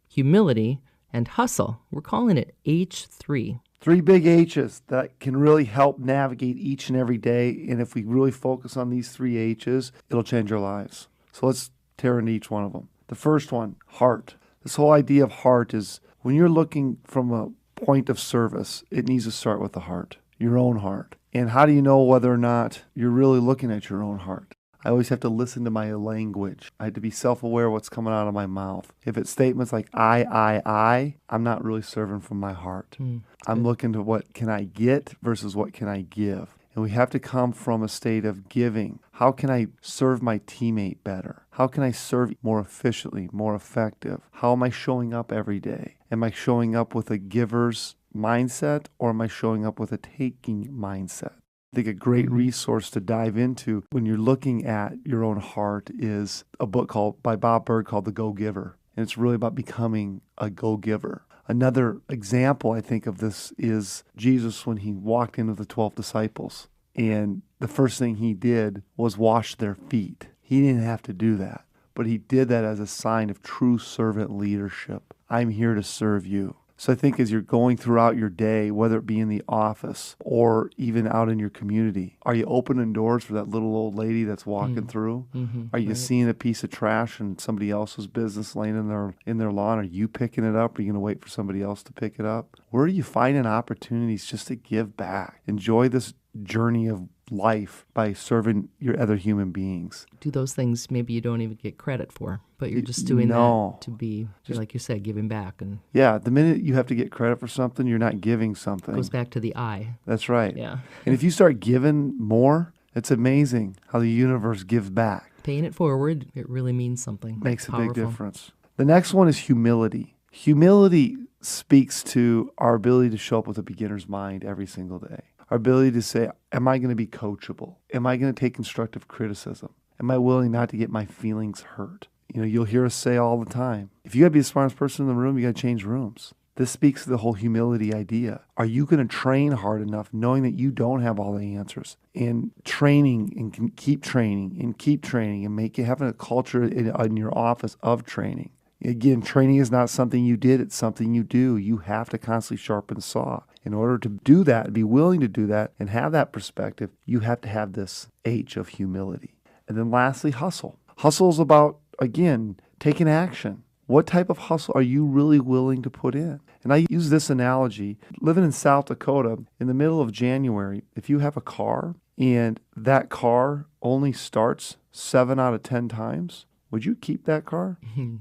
humility, and hustle. We're calling it H3. Three big H's that can really help navigate each and every day. And if we really focus on these three H's, it'll change our lives. So let's tear into each one of them. The first one, heart. This whole idea of heart is when you're looking from a point of service, it needs to start with the heart, your own heart. And how do you know whether or not you're really looking at your own heart? I always have to listen to my language. I have to be self-aware of what's coming out of my mouth. If it's statements like I'm not really serving from my heart. I'm looking to what can I get versus what can I give. And we have to come from a state of giving. How can I serve my teammate better? How can I serve more efficiently, more effective? How am I showing up every day? Am I showing up with a giver's mindset or am I showing up with a taking mindset? I think a great resource to dive into when you're looking at your own heart is a book by Bob Berg called The Go-Giver. And it's really about becoming a go-giver. Another example, I think, of this is Jesus when he walked in with the 12 disciples. And the first thing he did was wash their feet. He didn't have to do that, but he did that as a sign of true servant leadership. I'm here to serve you. So I think as you're going throughout your day, whether it be in the office or even out in your community, are you opening doors for that little old lady that's walking through? Are you seeing a piece of trash in somebody else's business laying in their lawn? Are you picking it up? Are you going to wait for somebody else to pick it up? Where are you finding opportunities just to give back? Enjoy this journey of life by serving your other human beings. Do those things maybe you don't even get credit for, but you're just doing that to be, like you said, giving back. And yeah, the minute you have to get credit for something, you're not giving something. It goes back to the I. That's right. Yeah. And if you start giving more, it's amazing how the universe gives back. Paying it forward, it really means something. Makes a big difference. The next one is humility. Humility speaks to our ability to show up with a beginner's mind every single day. Our ability to say, am I going to be coachable? Am I going to take constructive criticism? Am I willing not to get my feelings hurt? You know, you'll hear us say all the time, if you got to be the smartest person in the room, you got to change rooms. This speaks to the whole humility idea. Are you going to train hard enough knowing that you don't have all the answers? And training and can keep training and having a culture in your office of training. Again, training is not something you did, it's something you do. You have to constantly sharpen the saw. In order to do that, be willing to do that, and have that perspective, you have to have this H of humility. And then lastly, hustle. Hustle is about, again, taking action. What type of hustle are you really willing to put in? And I use this analogy. Living in South Dakota, in the middle of January, if you have a car and that car only starts 7 out of 10 times, would you keep that car?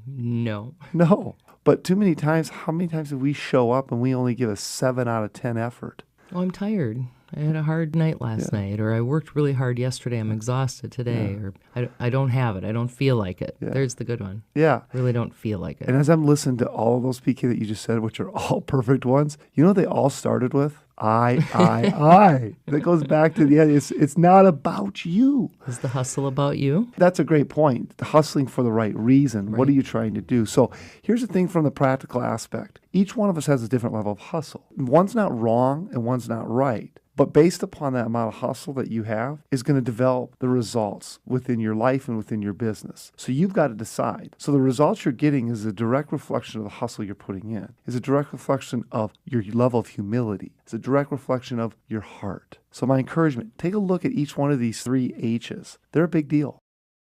No. No. But too many times, how many times do we show up and we only give a 7 out of 10 effort? Oh, I'm tired. I had a hard night last night, or I worked really hard yesterday. I'm exhausted today, or I don't have it. I don't feel like it. Yeah. There's the good one. Yeah. Really don't feel like it. And as I'm listening to all of those PK that you just said, which are all perfect ones, you know what they all started with? I. That goes back to the end. It's not about you. Is the hustle about you? That's a great point. Hustling for the right reason. Right. What are you trying to do? So here's the thing from the practical aspect. Each one of us has a different level of hustle. One's not wrong and one's not right. But based upon that amount of hustle that you have is going to develop the results within your life and within your business. So you've got to decide. So the results you're getting is a direct reflection of the hustle you're putting in. It's a direct reflection of your level of humility. It's a direct reflection of your heart. So my encouragement, take a look at each one of these three H's. They're a big deal.